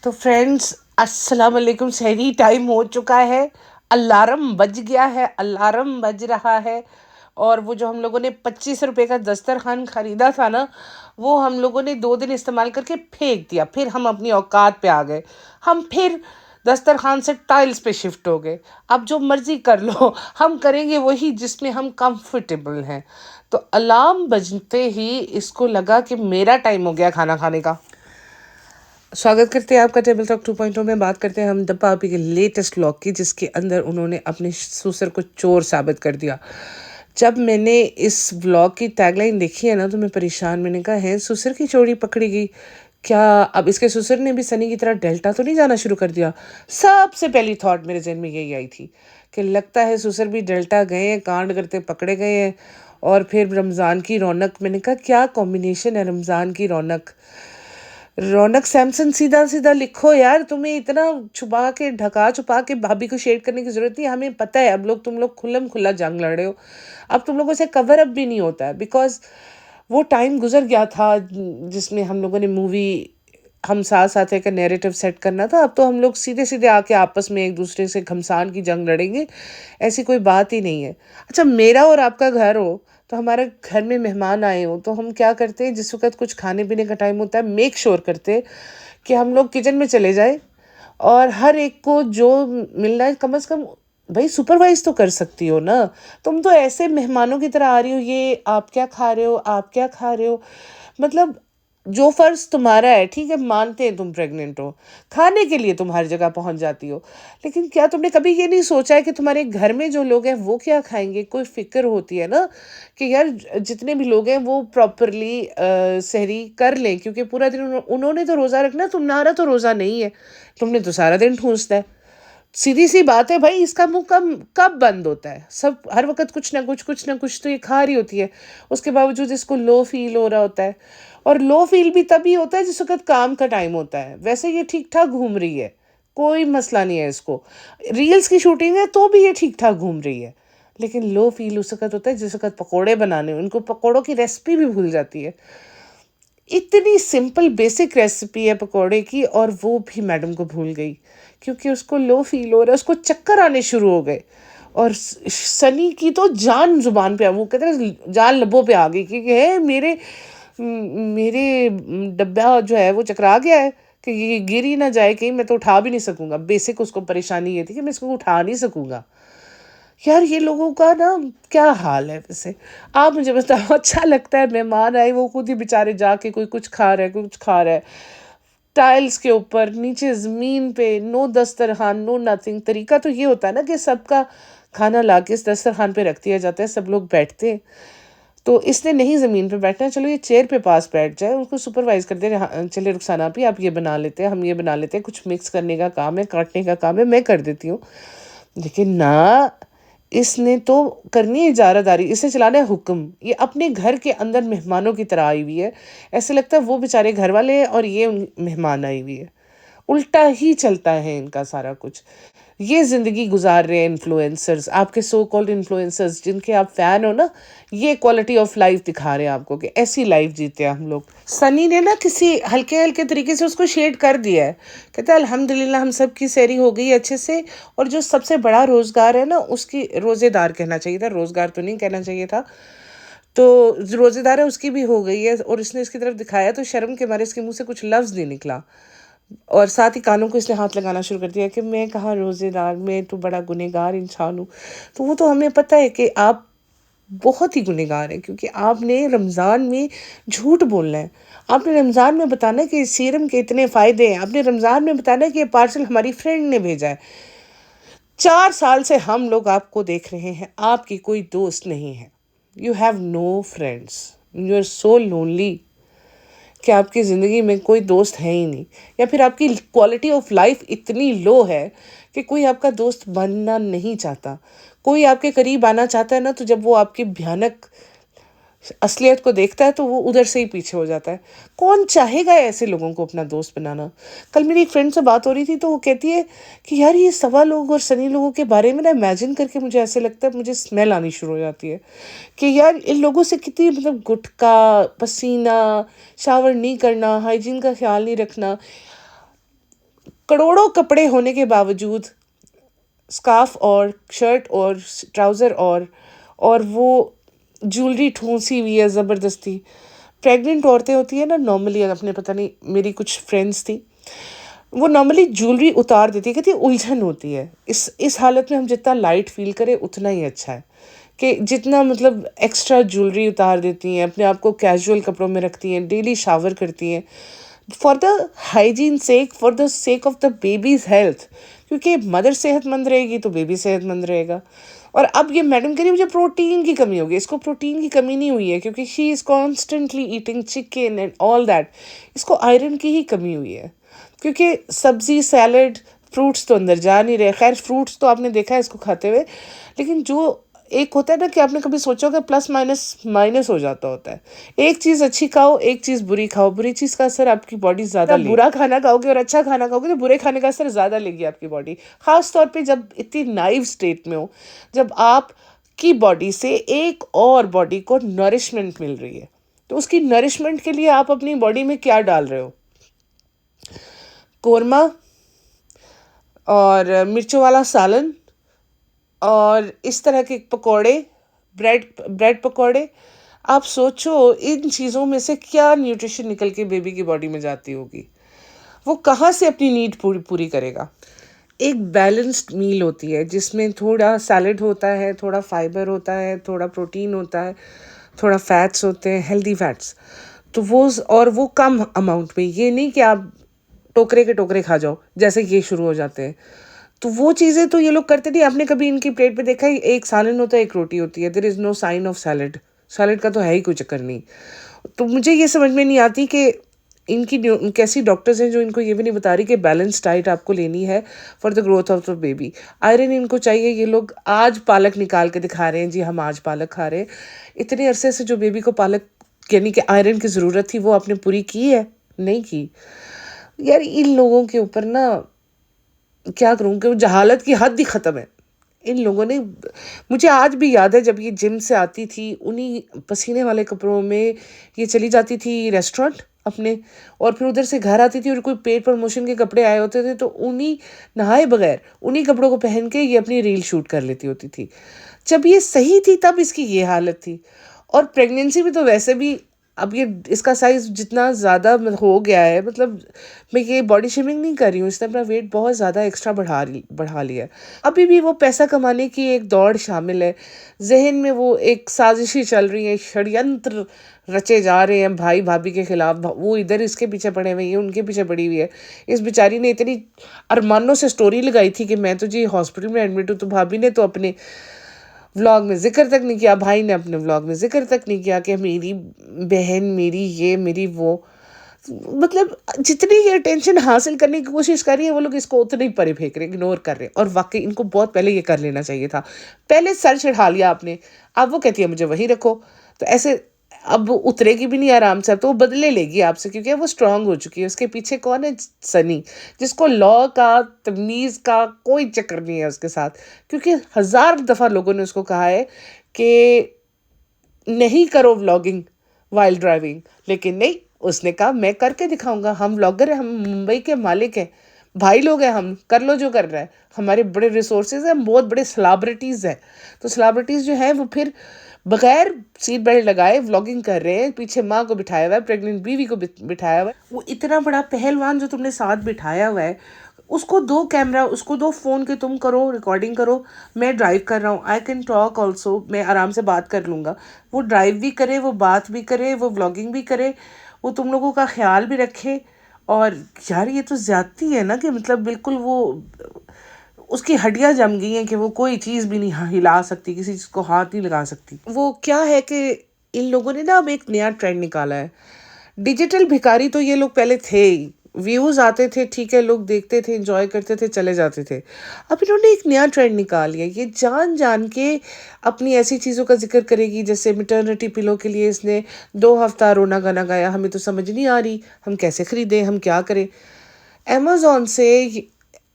तो फ्रेंड्स, अस्सलाम वालेकुम। सहरी टाइम हो चुका है। अलार्म बज गया है, अलार्म बज रहा है। और वो जो हम लोगों ने 25 रुपए का दस्तरखान ख़रीदा था ना, वो हम लोगों ने 2 दिन इस्तेमाल करके फेंक दिया। फिर हम अपनी औकात पे आ गए। हम फिर दस्तरखान से टाइल्स पे शिफ्ट हो गए। अब जो मर्ज़ी कर लो, हम करेंगे वही जिसमें हम कंफर्टेबल हैं। तो अलार्म बजते ही इसको लगा कि मेरा टाइम हो गया खाना खाने का। स्वागत करते हैं आपका टेबल टॉक 2.0 में। बात करते हैं हम दप्पा आपी के लेटेस्ट व्लॉग की, जिसके अंदर उन्होंने अपने ससुर को चोर साबित कर दिया। जब मैंने इस व्लॉग की टैगलाइन देखी है ना, तो मैं परेशान। मैंने कहा है ससुर की चोरी पकड़ी गई क्या? अब इसके ससुर ने भी सनी की तरह डेल्टा तो नहीं जाना शुरू कर दिया? सबसे पहली थॉट मेरे जहन में यही आई थी कि लगता है ससुर भी डेल्टा गए हैं, कांड करते पकड़े गए हैं। और फिर रमज़ान की रौनक, मैंने कहा क्या कॉम्बिनेशन है रमज़ान की रौनक। रौनक सैमसन, सीधा सीधा लिखो यार। तुम्हें इतना छुपा के ढका छुपा के भाभी को शेड करने की जरूरत नहीं। हमें पता है अब लोग तुम लोग खुल्लम खुल्ला जंग लड़ रहे हो। अब तुम लोगों से कवर अप भी नहीं होता है, बिकॉज वो टाइम गुजर गया था जिसमें हम लोगों ने मूवी हम साथ साथ है का नैरेटिव सेट करना था। अब तो हम लोग सीधे सीधे आके आपस में एक दूसरे से घमसान की जंग लड़ेंगे, ऐसी कोई बात ही नहीं है। अच्छा, मेरा और आपका घर हो तो हमारे घर में मेहमान आए हो तो हम क्या करते हैं, जिस वक्त कुछ खाने पीने का टाइम होता है, मेक श्योर करते हैं कि हम लोग किचन में चले जाए और हर एक को जो मिलना है कम से कम भाई सुपरवाइज तो कर सकती हो ना। तुम तो ऐसे मेहमानों की तरह आ रही हो, ये आप क्या खा रहे हो, आप क्या खा रहे हो। मतलब जो फ़र्ज़ तुम्हारा है, ठीक है, मानते हैं तुम प्रेग्नेंट हो, खाने के लिए तुम हर जगह पहुंच जाती हो, लेकिन क्या तुमने कभी ये नहीं सोचा है कि तुम्हारे घर में जो लोग हैं वो क्या खाएंगे? कोई फ़िक्र होती है ना कि यार जितने भी लोग हैं वो प्रॉपरली सहरी कर लें, क्योंकि पूरा दिन उन्होंने तो रोज़ा रखना, तुम्हारा तो रोज़ा नहीं है, तुमने तो सारा दिन ठूंसना है। सीधी सी बात है भाई, इसका मुंह कब कब बंद होता है? सब हर वक्त कुछ ना कुछ तो ये खा रही होती है। उसके बावजूद इसको लो फील हो रहा होता है। और लो फील भी तभी होता है जिस वक्त काम का टाइम होता है। वैसे ये ठीक ठाक घूम रही है, कोई मसला नहीं है इसको। रील्स की शूटिंग है तो भी ये ठीक ठाक घूम रही है। लेकिन लो फील उस वक्त होता है जिस वक्त पकौड़े बनाने, उनको पकौड़ों की रेसिपी भी भूल जाती है। इतनी सिंपल बेसिक रेसिपी है पकौड़े की, और वो भी मैडम को भूल गई क्योंकि उसको लो फील हो रहा है, उसको चक्कर आने शुरू हो गए। और सनी की तो जान जुबान पे आ, वो कहते हैं जान लबों पे आ गई, क्योंकि है मेरे डब्बा जो है वो चकरा गया है कि ये गिर ही ना जाए कहीं, मैं तो उठा भी नहीं सकूंगा। बेसिक उसको परेशानी ये थी कि मैं इसको उठा नहीं सकूंगा। यार ये लोगों का ना क्या हाल है वैसे। आप मुझे बताओ, अच्छा लगता है मेहमान आए वो खुद ही बेचारे जाके कोई कुछ खा रहा है, कोई कुछ खा रहा है टाइल्स के ऊपर, नीचे ज़मीन पे, नो दस्तरखान, नो नथिंग। तरीका तो ये होता है ना कि सबका खाना ला के इस दस्तरखान पे रख दिया जाता है, सब लोग बैठते हैं। तो इसने नहीं ज़मीन पे बैठना है, चलो ये चेयर पे पास बैठ जाए, उनको सुपरवाइज कर दे। हाँ, चलिए रुखसाना आप ही आप ये बना लेते हैं, हम ये बना लेते हैं, कुछ मिक्स करने का काम है, काटने का काम है, मैं कर देती हूँ। लेकिन ना, इसने तो करनी है इजारादारी, इसे चलाना है हुक्म। ये अपने घर के अंदर मेहमानों की तरह आई हुई है। ऐसे लगता है वो बेचारे घर वाले हैं और ये मेहमान आई हुई है। उल्टा ही चलता है इनका सारा कुछ। ये ज़िंदगी गुजार रहे हैं इन्फ्लुएंसर्स, आपके सो कॉल्ड इन्फ्लुएंसर्स जिनके आप फ़ैन हो ना। ये क्वालिटी ऑफ लाइफ दिखा रहे हैं आपको कि ऐसी लाइफ जीते हैं हम लोग। सनी ने ना किसी हल्के हल्के तरीके से उसको शेड कर दिया है। कहता है अल्हम्दुलिल्लाह हम सब की सैरी हो गई अच्छे से। और जो सबसे बड़ा रोज़गार है ना, उसकी रोज़ेदार कहना चाहिए था, रोज़गार तो नहीं कहना चाहिए था। तो रोज़ेदार है उसकी भी हो गई है। और इसने इसकी तरफ दिखाया तो शर्म के मारे इसके मुंह से कुछ लफ्ज़ नहीं निकला। और साथ ही कानों को इसने हाथ लगाना शुरू कर दिया कि मैं कहाँ रोज़ेदार, मैं तो बड़ा गुनहगार इंसान हूँ। तो वो तो हमें पता है कि आप बहुत ही गुनहगार हैं, क्योंकि आपने रमज़ान में झूठ बोलना है। आपने रमज़ान में बताना है कि सीरम के इतने फ़ायदे हैं। आपने रमज़ान में बताना है कि ये पार्सल हमारी फ्रेंड ने भेजा है। 4 साल से हम लोग आपको देख रहे हैं, आपकी कोई दोस्त नहीं है। You have no friends, you are so lonely कि आपकी ज़िंदगी में कोई दोस्त है ही नहीं। या फिर आपकी क्वालिटी ऑफ लाइफ इतनी लो है कि कोई आपका दोस्त बनना नहीं चाहता। कोई आपके करीब आना चाहता है ना, तो जब वो आपकी भयानक असलियत को देखता है तो वो उधर से ही पीछे हो जाता है। कौन चाहेगा ऐसे लोगों को अपना दोस्त बनाना? कल मेरी एक फ्रेंड से बात हो रही थी तो वो कहती है कि यार ये सवा लोग और सनी लोगों के बारे में ना इमेजिन करके मुझे ऐसे लगता है, मुझे स्मेल आनी शुरू हो जाती है कि यार इन लोगों से कितनी मतलब गुटखा, पसीना, शावर नहीं करना, हाइजीन का ख्याल नहीं रखना। करोड़ों कपड़े होने के बावजूद स्कार्फ और शर्ट और ट्राउज़र और वो ज्वेलरी ठूंसी हुई है ज़बरदस्ती। प्रेग्नेंट औरतें होती है ना नॉर्मली, आपने पता नहीं, मेरी कुछ फ्रेंड्स थी, वो नॉर्मली ज्वेलरी उतार देती है, कहती है उलझन होती है। इस हालत में हम जितना लाइट फील करें उतना ही अच्छा है, कि जितना मतलब एक्स्ट्रा ज्वेलरी उतार देती हैं, अपने आप को कैजुअल कपड़ों में रखती हैं, डेली शावर करती हैं, for the hygiene sake, for the sake of the baby's health, क्योंकि मदर सेहतमंद रहेगी तो बेबी सेहतमंद रहेगा। और अब ये मैडम कह रही मुझे प्रोटीन की कमी होगी, इसको प्रोटीन की कमी नहीं हुई है, क्योंकि she is constantly eating chicken and all that. इसको आयरन की ही कमी हुई है, क्योंकि सब्ज़ी सैलड फ्रूट्स तो अंदर जा नहीं रहे। खैर फ्रूट्स तो आपने देखा है इसको खाते हुए, लेकिन जो एक होता है ना कि आपने कभी सोचा होगा प्लस माइनस माइनस हो जाता होता है। एक चीज़ अच्छी खाओ, एक चीज़ बुरी खाओ, बुरी चीज़ का असर आपकी बॉडी ज़्यादा ले, बुरा खाना खाओगे और अच्छा खाना खाओगे तो बुरे खाने का असर ज़्यादा लेगी आपकी बॉडी। ख़ास तौर पे जब इतनी नाइव स्टेट में हो, जब आप की बॉडी से एक और बॉडी को नरिशमेंट मिल रही है, तो उसकी नरिशमेंट के लिए आप अपनी बॉडी में क्या डाल रहे हो? कोरमा और मिर्चों वाला सालन और इस तरह के पकोड़े, ब्रेड ब्रेड पकोड़े। आप सोचो इन चीज़ों में से क्या न्यूट्रिशन निकल के बेबी की बॉडी में जाती होगी, वो कहाँ से अपनी नीड पूरी पूरी करेगा? एक बैलेंस्ड मील होती है जिसमें थोड़ा सैलेड होता है, थोड़ा फाइबर होता है, थोड़ा प्रोटीन होता है, थोड़ा फैट्स होते हैं, हेल्दी फैट्स। तो वो कम अमाउंट में, ये नहीं कि आप टोकरे के टोकरे खा जाओ जैसे ये शुरू हो जाते हैं। तो वो चीज़ें तो ये लोग करते नहीं। आपने कभी इनकी प्लेट पे देखा है, एक सालन होता है, एक रोटी होती है, there is no sign of salad. Salad का तो है ही कोई चक्कर नहीं। तो मुझे ये समझ में नहीं आती कि इनकी कैसी डॉक्टर्स हैं जो इनको ये भी नहीं बता रही कि बैलेंस डाइट आपको लेनी है for the growth of the baby. Iron इनको चाहिए, ये लोग आज पालक निकाल के दिखा रहे हैं, जी हम आज पालक खा रहे हैं। इतने अरसे से जो बेबी को पालक यानी कि आयरन की ज़रूरत थी वो आपने पूरी की है? नहीं की। यार इन लोगों के ऊपर ना क्या करूँ कि वो जहालत की हद ही ख़त्म है। इन लोगों ने, मुझे आज भी याद है जब ये जिम से आती थी उन्हीं पसीने वाले कपड़ों में ये चली जाती थी रेस्टोरेंट अपने, और फिर उधर से घर आती थी और कोई पेड प्रमोशन के कपड़े आए होते थे तो उन्हीं नहाए बगैर उन्हीं कपड़ों को पहन के ये अपनी रील शूट कर लेती होती थी। जब ये सही थी तब इसकी ये हालत थी। और प्रेगनेंसी में तो वैसे भी अब ये इसका साइज़ जितना ज़्यादा हो गया है, मतलब मैं ये बॉडी शेमिंग नहीं कर रही हूँ, इसने अपना वेट बहुत ज़्यादा एक्स्ट्रा बढ़ा लिया है। अभी भी वो पैसा कमाने की एक दौड़ शामिल है, जहन में वो एक साजिशें चल रही हैं, षड्यंत्र रचे जा रहे हैं भाई भाभी के खिलाफ। वो इधर इसके पीछे पड़े हुए, ये उनके पीछे पड़ी हुई है। इस बेचारी ने इतनी अरमानों से स्टोरी लगाई थी कि मैं तो जी हॉस्पिटल में एडमिट हूँ, तो भाभी ने तो अपने व्लॉग में ज़िक्र तक नहीं किया, भाई ने अपने व्लॉग में ज़िक्र तक नहीं किया कि मेरी बहन, मेरी ये, मेरी वो। मतलब जितनी ये अटेंशन हासिल करने की कोशिश कर रही है वो लोग इसको उतने ही परे फेंक रहे हैं, इग्नोर कर रहे हैं। और वाकई इनको बहुत पहले ये कर लेना चाहिए था। पहले सर चढ़ा लिया आपने, अब वो कहती है मुझे वहीं रखो। तो ऐसे अब वो उतरेगी भी नहीं आराम से, अब तो वो बदले लेगी आपसे, क्योंकि वो स्ट्रांग हो चुकी है। उसके पीछे कौन है? सनी, जिसको लॉ का, तमीज़ का कोई चक्कर नहीं है उसके साथ। क्योंकि 1000 दफ़ा लोगों ने उसको कहा है कि नहीं करो व्लॉगिंग वाइल ड्राइविंग, लेकिन नहीं, उसने कहा मैं करके दिखाऊंगा। हम व्लॉगर हैं, हम मुंबई के मालिक हैं, भाई लोग हैं, हम कर लो जो कर रहा है। हमारे बड़े रिसोर्सेज हैं, हम बहुत बड़े सेलिब्रिटीज़ हैं। तो सेलिब्रिटीज़ जो हैं वो फिर बगैर सीट बेल्ट लगाए व्लॉगिंग कर रहे हैं, पीछे माँ को बिठाया हुआ है, प्रेग्नेंट बीवी को बिठाया हुआ है। वो इतना बड़ा पहलवान जो तुमने साथ बिठाया हुआ है, उसको दो कैमरा, उसको दो फ़ोन के, तुम करो रिकॉर्डिंग करो, मैं ड्राइव कर रहा हूँ, आई कैन टॉक ऑल्सो, मैं आराम से बात कर लूँगा। वो ड्राइव भी करे, वो बात भी करे, वो व्लॉगिंग भी करे, वो तुम लोगों का ख्याल भी रखे। और यार ये तो ज़्यादती है ना, कि मतलब बिल्कुल वो उसकी हड्डियाँ जम गई हैं कि वो कोई चीज़ भी नहीं हिला सकती, किसी चीज़ को हाथ नहीं लगा सकती। वो क्या है कि इन लोगों ने ना अब एक नया ट्रेंड निकाला है, डिजिटल भिखारी। तो ये लोग पहले थे ही, व्यूज़ आते थे, ठीक है, लोग देखते थे, एंजॉय करते थे, चले जाते थे। अब इन्होंने एक नया ट्रेंड निकाल लिया, ये जान जान के अपनी ऐसी चीज़ों का जिक्र करेगी। जैसे मैटरनिटी पिलो के लिए इसने 2 हफ्ता रोना गाना गाया, हमें तो समझ नहीं आ रही हम कैसे ख़रीदें, हम क्या करें। अमेज़ॉन से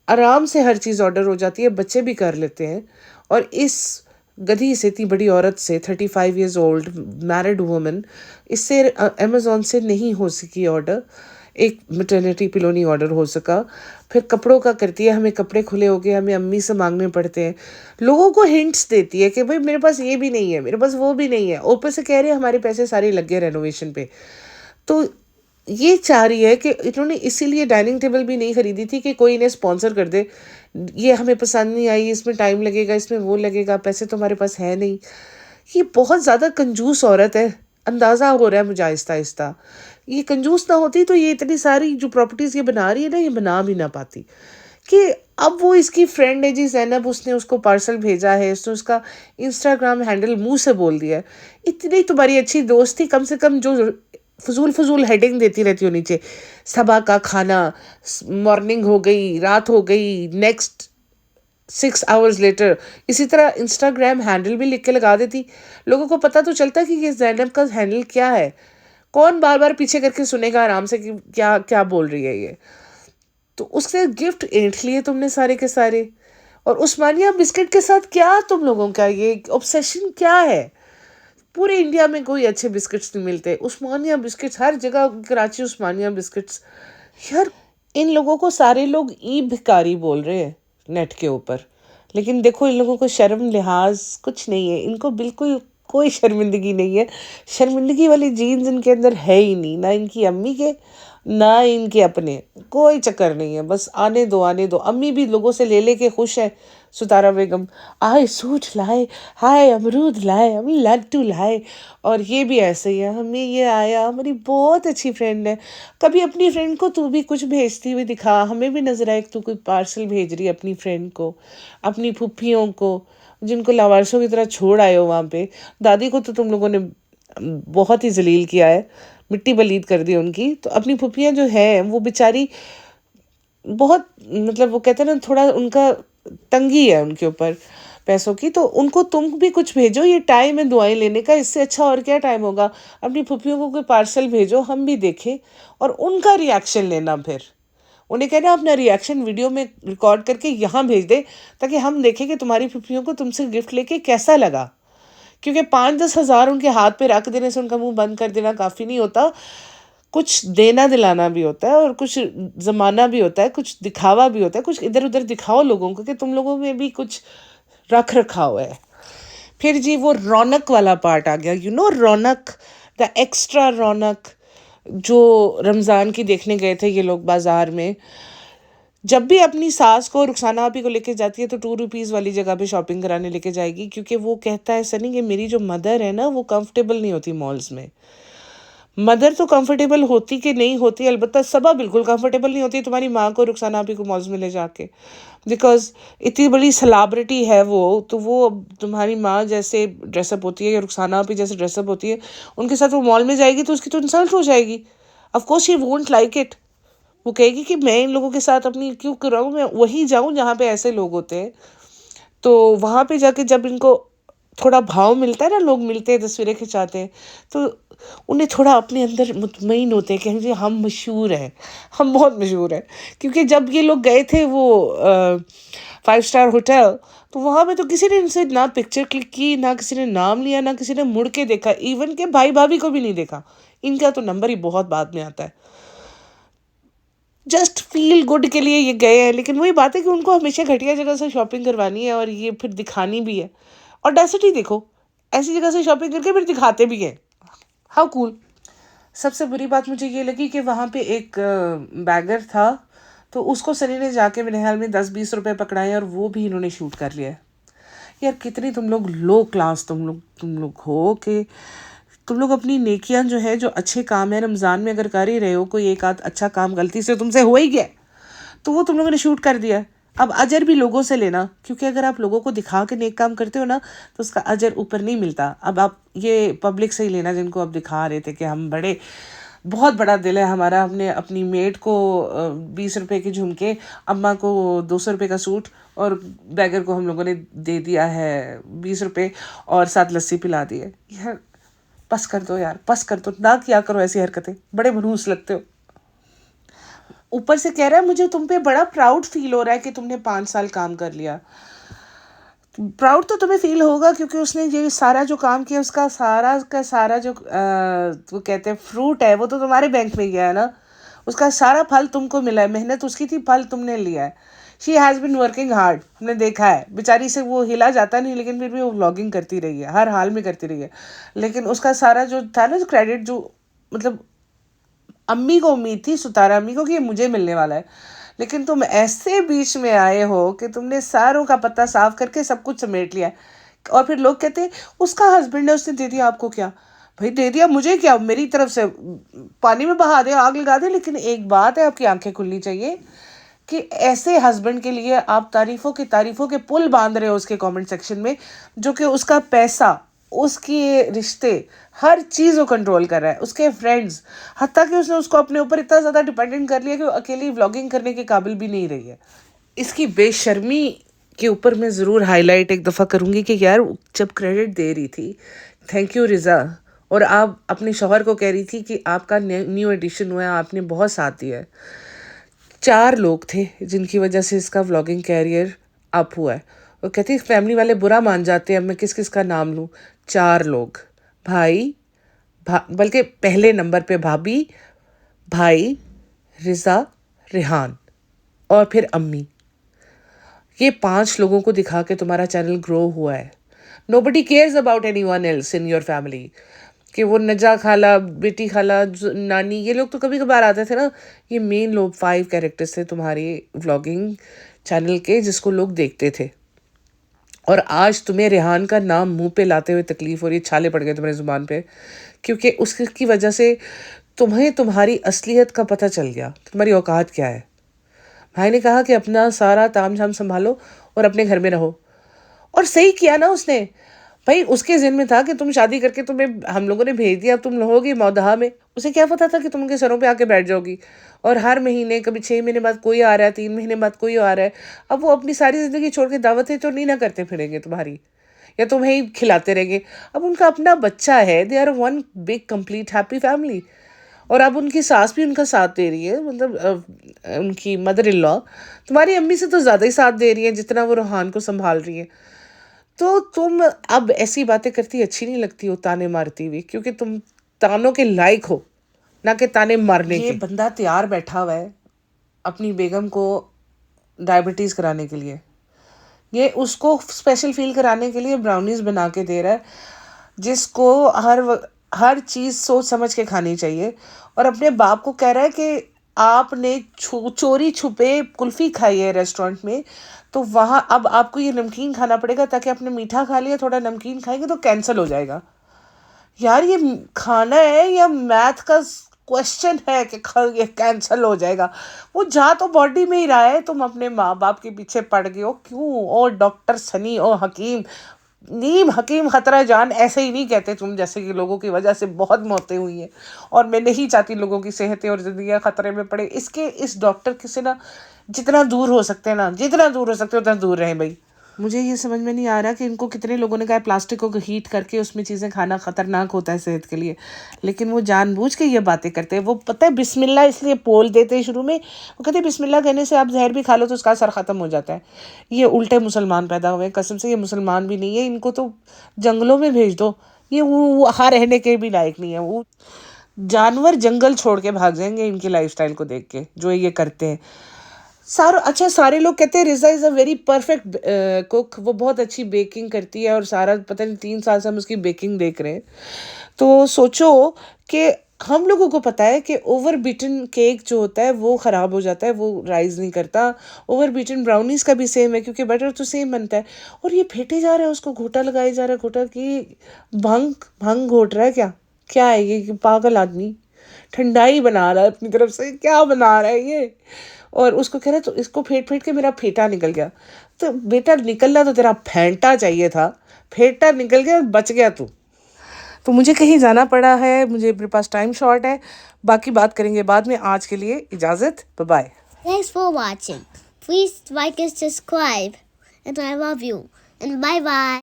आराम से हर चीज़ ऑर्डर हो जाती है, बच्चे भी कर लेते हैं। और इस गधी से, इतनी बड़ी औरत से, 35 ईयर्स ओल्ड मैरिड वुमन, इससे अमेज़ॉन से नहीं हो सकी ऑर्डर। एक मैटरनिटी पिलो नहीं ऑर्डर हो सका। फिर कपड़ों का करती है, हमें कपड़े खुले हो गए, हमें अम्मी से मांगने पड़ते हैं। लोगों को हिंट्स देती है कि भाई मेरे पास ये भी नहीं है, मेरे पास वो भी नहीं है, ऊपर से कह रहे हैं हमारे पैसे सारे लग गए रेनोवेशन पे। तो ये चाह रही है कि इन्होंने इसीलिए डाइनिंग टेबल भी नहीं खरीदी थी कि कोई इन्हें स्पॉन्सर कर दे, ये हमें पसंद नहीं आई, इसमें टाइम लगेगा, इसमें वो लगेगा, पैसे तो हमारे पास है नहीं। ये बहुत ज़्यादा कंजूस औरत है, अंदाज़ा हो रहा है मुझे आहिस्ता आहिस्ता। ये कंजूस ना होती तो ये इतनी सारी जो प्रॉपर्टीज़ ये बना रही है ना, ये बना भी ना पाती। कि अब वो इसकी फ्रेंड है जी ज़ैनब, उसने उसको पार्सल भेजा है, उसने उसका इंस्टाग्राम हैंडल मुंह से बोल दिया है। इतनी तुम्हारी अच्छी दोस्त थी, कम से कम जो फजूल हेडिंग देती रहती हो नीचे, सबा का खाना, मॉर्निंग हो गई, रात हो गई, नेक्स्ट 6 आवर्स लेटर, इसी तरह इंस्टाग्राम हैंडल भी लिख के लगा देती। लोगों को पता तो चलता कि ये ज़ैनब का हैंडल क्या है। कौन बार बार पीछे करके सुनेगा आराम से कि क्या क्या बोल रही है ये। तो उससे गिफ्ट ऐंठ लिए तुमने सारे के सारे। और उस्मानिया बिस्किट के साथ क्या तुम लोगों का ये ऑब्सेशन क्या है। पूरे इंडिया में कोई अच्छे बिस्किट्स नहीं मिलते, उस्मानिया बिस्किट्स हर जगह, कराची उस्मानिया बिस्किट्स। यार इन लोगों को सारे लोग ई भिखारी बोल रहे हैं नेट के ऊपर, लेकिन देखो इन लोगों को शर्म लिहाज कुछ नहीं है, इनको बिल्कुल कोई शर्मिंदगी नहीं है। शर्मिंदगी वाली जीन्स इनके अंदर है ही नहीं, ना इनकी अम्मी के ना इनके अपने, कोई चक्कर नहीं है। बस आने दो आने दो। अम्मी भी लोगों से ले लेके खुश है। सुतारा बेगम आए सूट लाए, हाय अमरूद लाए, हम लड्डू लाए। और ये भी ऐसे ही है, हमें ये आया, हमारी बहुत अच्छी फ्रेंड है। कभी अपनी फ्रेंड को तू भी कुछ भेजती हुई दिखा, हमें भी नजर आए तू कोई पार्सल भेज रही है अपनी फ्रेंड को, अपनी फुफ्फियों को, जिनको लावारिसों की तरह छोड़ आए हो वहाँ पे। दादी को तो तुम लोगों ने बहुत ही जलील किया है, मिट्टी बलीद कर दी उनकी। तो अपनी फुफ्फियाँ जो है वो बेचारी बहुत, मतलब वो कहते हैं ना, थोड़ा उनका तंगी है उनके ऊपर पैसों की, तो उनको तुम भी कुछ भेजो। ये टाइम है दुआएं लेने का, इससे अच्छा और क्या टाइम होगा। अपनी फुफ्फियों को कोई पार्सल भेजो, हम भी देखें और उनका रिएक्शन लेना। फिर उन्हें कहना अपना रिएक्शन वीडियो में रिकॉर्ड करके यहाँ भेज दे, ताकि हम देखें कि तुम्हारी फुफ्फियों को तुमसे गिफ्ट लेके कैसा लगा। क्योंकि 5-10 हज़ार उनके हाथ पे रख देने से उनका मुंह बंद कर देना काफ़ी नहीं होता। कुछ देना दिलाना भी होता है, और कुछ ज़माना भी होता है, कुछ दिखावा भी होता है। कुछ इधर उधर दिखाओ लोगों को कि तुम लोगों में भी कुछ रख रखाव है। फिर जी वो रौनक वाला पार्ट आ गया, रौनक, द एक्स्ट्रा रौनक, जो रमज़ान की देखने गए थे ये लोग बाज़ार में। जब भी अपनी सास को, रुखसाना आपी को लेके जाती है तो 2 रुपीज़ वाली जगह पे शॉपिंग कराने लेके जाएगी, क्योंकि वो कहता है सनी कि मेरी जो मदर है ना वो कंफर्टेबल नहीं होती मॉल्स में। मदर तो कंफर्टेबल होती कि नहीं होती, अलबत्ता सबा बिल्कुल कंफर्टेबल नहीं होती तुम्हारी माँ को, रुखसाना आपी को मॉल्स में ले जाके। बिकॉज इतनी बड़ी सेलिब्रिटी है वो, तो वो तुम्हारी माँ जैसे ड्रेसअप होती है या रुखसाना आपी जैसे ड्रेसअप होती है, उनके साथ वो मॉल में जाएगी तो उसकी तो इंसल्ट हो जाएगी। Of course she won't like it. वो कहेगी कि मैं इन लोगों के साथ अपनी क्यों कराऊँ, मैं वहीं जाऊँ जहाँ पे ऐसे लोग होते हैं। तो वहाँ पे जाके जब इनको थोड़ा भाव मिलता है ना, लोग मिलते हैं, तस्वीरें खिंचाते हैं, तो उन्हें थोड़ा अपने अंदर मुतमईन होते हैं कि जी हम मशहूर हैं, हम बहुत मशहूर हैं। क्योंकि जब ये लोग गए थे वो 5 स्टार होटल, तो वहाँ पे तो किसी ने इनसे ना पिक्चर क्लिक की, ना किसी ने नाम लिया, ना किसी ने मुड़ के देखा, इवन के भाई भाभी को भी नहीं देखा। इनका तो नंबर ही बहुत बाद में आता है। जस्ट फील गुड के लिए ये गए हैं, लेकिन वही बात है कि उनको हमेशा घटिया जगह से शॉपिंग करवानी है और ये फिर दिखानी भी है। और डेसिटी देखो, ऐसी जगह से शॉपिंग करके फिर दिखाते भी हैं। How cool. सबसे बुरी बात मुझे ये लगी कि वहाँ पे एक बैगर था, तो उसको सनी ने जाके मेरे ख्याल में 10-20 रुपए पकड़ाए और वो भी इन्होंने शूट कर लिया। यार कितनी तुम लोग लो क्लास तुम लोग हो कि तुम लोग अपनी नेकियां जो है, जो अच्छे काम है रमज़ान में अगर कर ही रहे हो, कोई एक आध अच्छा काम गलती से तुमसे हो ही गया तो वो तुम लोगों ने शूट कर दिया। अब अजर भी लोगों से लेना, क्योंकि अगर आप लोगों को दिखा के नेक काम करते हो ना तो उसका अजर ऊपर नहीं मिलता। अब आप ये पब्लिक से ही लेना जिनको आप दिखा रहे थे कि हम बड़े, बहुत बड़ा दिल है हमारा, हमने अपनी मेड को 20 रुपए के झुमके, अम्मा को 200 रुपये का सूट, और बैगर को हम लोगों ने दे दिया है 20 रुपये और साथ लस्सी पिला दी है। यार पस कर दो यार, पस कर दो, ना किया करो ऐसी हरकतें, बड़े मनहूस लगते हो। ऊपर से कह रहा है मुझे तुम पे बड़ा प्राउड फील हो रहा है कि तुमने 5 साल काम कर लिया। प्राउड तो तुम्हें फील होगा क्योंकि उसने ये सारा जो काम किया उसका सारा का सारा जो वो कहते हैं फ्रूट है, वो तो तुम्हारे बैंक में गया है ना। उसका सारा फल तुमको मिला है, मेहनत उसकी थी, फल तुमने लिया है। She has been working hard, हमने देखा है, बेचारी से वो हिला जाता नहीं, लेकिन फिर भी वो व्लॉगिंग करती रही है, हर हाल में करती रही है। लेकिन उसका सारा जो था ना, जो क्रेडिट, जो मतलब अम्मी को उम्मीद थी, सुतारा अम्मी को, कि ये मुझे मिलने वाला है, लेकिन तुम ऐसे बीच में आए हो कि तुमने सारों का पत्ता साफ करके सब कुछ समेट लिया है। और फिर लोग कहते हैं उसका हस्बैंड है, उसने दे दिया, आपको क्या? भाई दे दिया, मुझे क्या, मेरी तरफ से पानी में बहा दे, आग लगा दे, लेकिन एक बात है, आपकी आंखें खुलनी चाहिए कि ऐसे हस्बैंड के लिए आप तारीफों के पुल बांध रहे हो उसके कमेंट सेक्शन में, जो कि उसका पैसा, उसके रिश्ते, हर चीज़ वो कंट्रोल कर रहा है, उसके फ्रेंड्स, हत्ता कि उसने उसको अपने ऊपर इतना ज़्यादा डिपेंडेंट कर लिया कि वो अकेली व्लॉगिंग करने के काबिल भी नहीं रही है। इसकी बेशर्मी के ऊपर मैं ज़रूर हाईलाइट एक दफ़ा करूँगी कि यार, जब क्रेडिट दे रही थी, थैंक यू रिज़ा, और आप अपने शौहर को कह रही थी कि आपका न्यू एडिशन हुआ है, आपने बहुत साथ दिया है। 4 लोग थे जिनकी वजह से इसका व्लॉगिंग कैरियर अप हुआ है। वो कहती है फैमिली वाले बुरा मान जाते हैं, अब मैं किस किस का नाम लूँ। 4 लोग, भाई, बल्कि पहले नंबर पे भाभी, भाई, रिज़ा, रेहान और फिर अम्मी। ये 5 लोगों को दिखा के तुम्हारा चैनल ग्रो हुआ है। Nobody cares about anyone else in your family, कि वो नजा खाला, बेटी खाला, नानी, ये लोग तो कभी कभार आते थे ना। ये मेन लोग 5 कैरेक्टर्स थे तुम्हारी व्लॉगिंग चैनल के, जिसको लोग देखते थे। और आज तुम्हें रेहान का नाम मुंह पे लाते हुए तकलीफ हो रही है, छाले पड़ गए तुम्हारी ज़ुबान पे, क्योंकि उसकी वजह से तुम्हें तुम्हारी असलियत का पता चल गया, तुम्हारी औकात क्या है। भाई ने कहा कि अपना सारा ताम झाम संभालो और अपने घर में रहो, और सही किया ना उसने। भाई उसके ज़हन में था कि तुम शादी करके तुम्हें हम लोगों ने भेज दिया, तुम रहोगी मौदहा में। उसे क्या पता था कि तुम उनके सरों पे आके बैठ जाओगी, और हर महीने, कभी 6 महीने बाद कोई आ रहा है, 3 महीने बाद कोई आ रहा है। अब वो अपनी सारी ज़िंदगी छोड़ के दावतें तो नहीं ना करते फिरेंगे तुम्हारी, या तुम्हें ही खिलाते रहेंगे। अब उनका अपना बच्चा है, they are one big complete happy family. और अब उनकी सास भी उनका साथ दे रही है, मतलब उनकी मदर इन लॉ तुम्हारी अम्मी से तो ज़्यादा ही साथ दे रही है जितना वो रोहान को संभाल रही है। तो तुम अब ऐसी बातें करती अच्छी नहीं लगती हो, ताने मारती हुई, क्योंकि तुम तानों के लायक हो, ना कि ताने मारने के। ये बंदा तैयार बैठा हुआ है अपनी बेगम को डायबिटीज़ कराने के लिए, ये उसको स्पेशल फील कराने के लिए ब्राउनीज़ बना के दे रहा है, जिसको हर चीज़ सोच समझ के खानी चाहिए। और अपने बाप को कह रहा है कि आपने चोरी छुपे कुल्फ़ी खाई है रेस्टोरेंट में, तो वहाँ अब आपको ये नमकीन खाना पड़ेगा, ताकि आपने मीठा खा लिया, थोड़ा नमकीन खाएंगे तो कैंसिल हो जाएगा। यार ये खाना है या मैथ का क्वेश्चन है कि ये कैंसिल हो जाएगा? वो जा तो बॉडी में ही रहा है, तुम अपने माँ बाप के पीछे पड़ गए हो क्यों? ओ डॉक्टर सनी, ओ हकीम नीम, हकीम खतरा जान, ऐसे ही नहीं कहते तुम जैसे कि लोगों की वजह से बहुत मौतें हुई हैं, और मैं नहीं चाहती लोगों की सेहतें और ज़िंदगियाँ खतरे में पड़े। इस डॉक्टर के से ना जितना दूर हो सकते हैं ना, जितना दूर हो सकते हैं उतना दूर रहें भाई। मुझे ये समझ में नहीं आ रहा कि इनको कितने लोगों ने कहा प्लास्टिक को हीट करके उसमें चीज़ें खाना ख़तरनाक होता है सेहत के लिए, लेकिन वो जानबूझ के ये बातें करते हैं। वो पता है बिस्मिल्लाह इसलिए बोल देते हैं शुरू में, वो कहते हैं बिस्मिल्लाह कहने से आप जहर भी खा लो तो उसका असर ख़त्म हो जाता है। ये उल्टे मुसलमान पैदा हुए, कसम से ये मुसलमान भी नहीं है, इनको तो जंगलों में भेज दो, ये वो वहाँ रहने के भी लायक नहीं है। वो जानवर जंगल छोड़ के भाग जाएंगे इनकी लाइफस्टाइल को देख के, जो ये करते हैं। सारे लोग कहते हैं Riza is a very perfect cook, वो बहुत अच्छी बेकिंग करती है, और सारा पता नहीं 3 साल से हम उसकी बेकिंग देख रहे हैं। तो सोचो कि हम लोगों को पता है कि ओवर बीटन केक जो होता है वो ख़राब हो जाता है, वो राइज़ नहीं करता। ओवर बीटन ब्राउनीज़ का भी सेम है, क्योंकि बटर तो सेम बनता है, और ये फेंटे जा रहा है, उसको घोटा लगाया जा रहा है, घोटा कि भंग घोट रहा है क्या? क्या है ये पागल आदमी? ठंडाई बना रहा है अपनी तरफ से, क्या बना रहा है ये? और उसको कह रहा है तो इसको फेंट के मेरा फेंटा निकल गया। तो बेटा निकलना तो तेरा फेंटा चाहिए था, फेंटा निकल गया, बच गया तू। तो मुझे कहीं जाना पड़ा है, मुझे मेरे पास टाइम शॉर्ट है, बाकी बात करेंगे बाद में। आज के लिए इजाज़त, bye. Thanks for watching. Please like and subscribe. And I love you. And bye bye.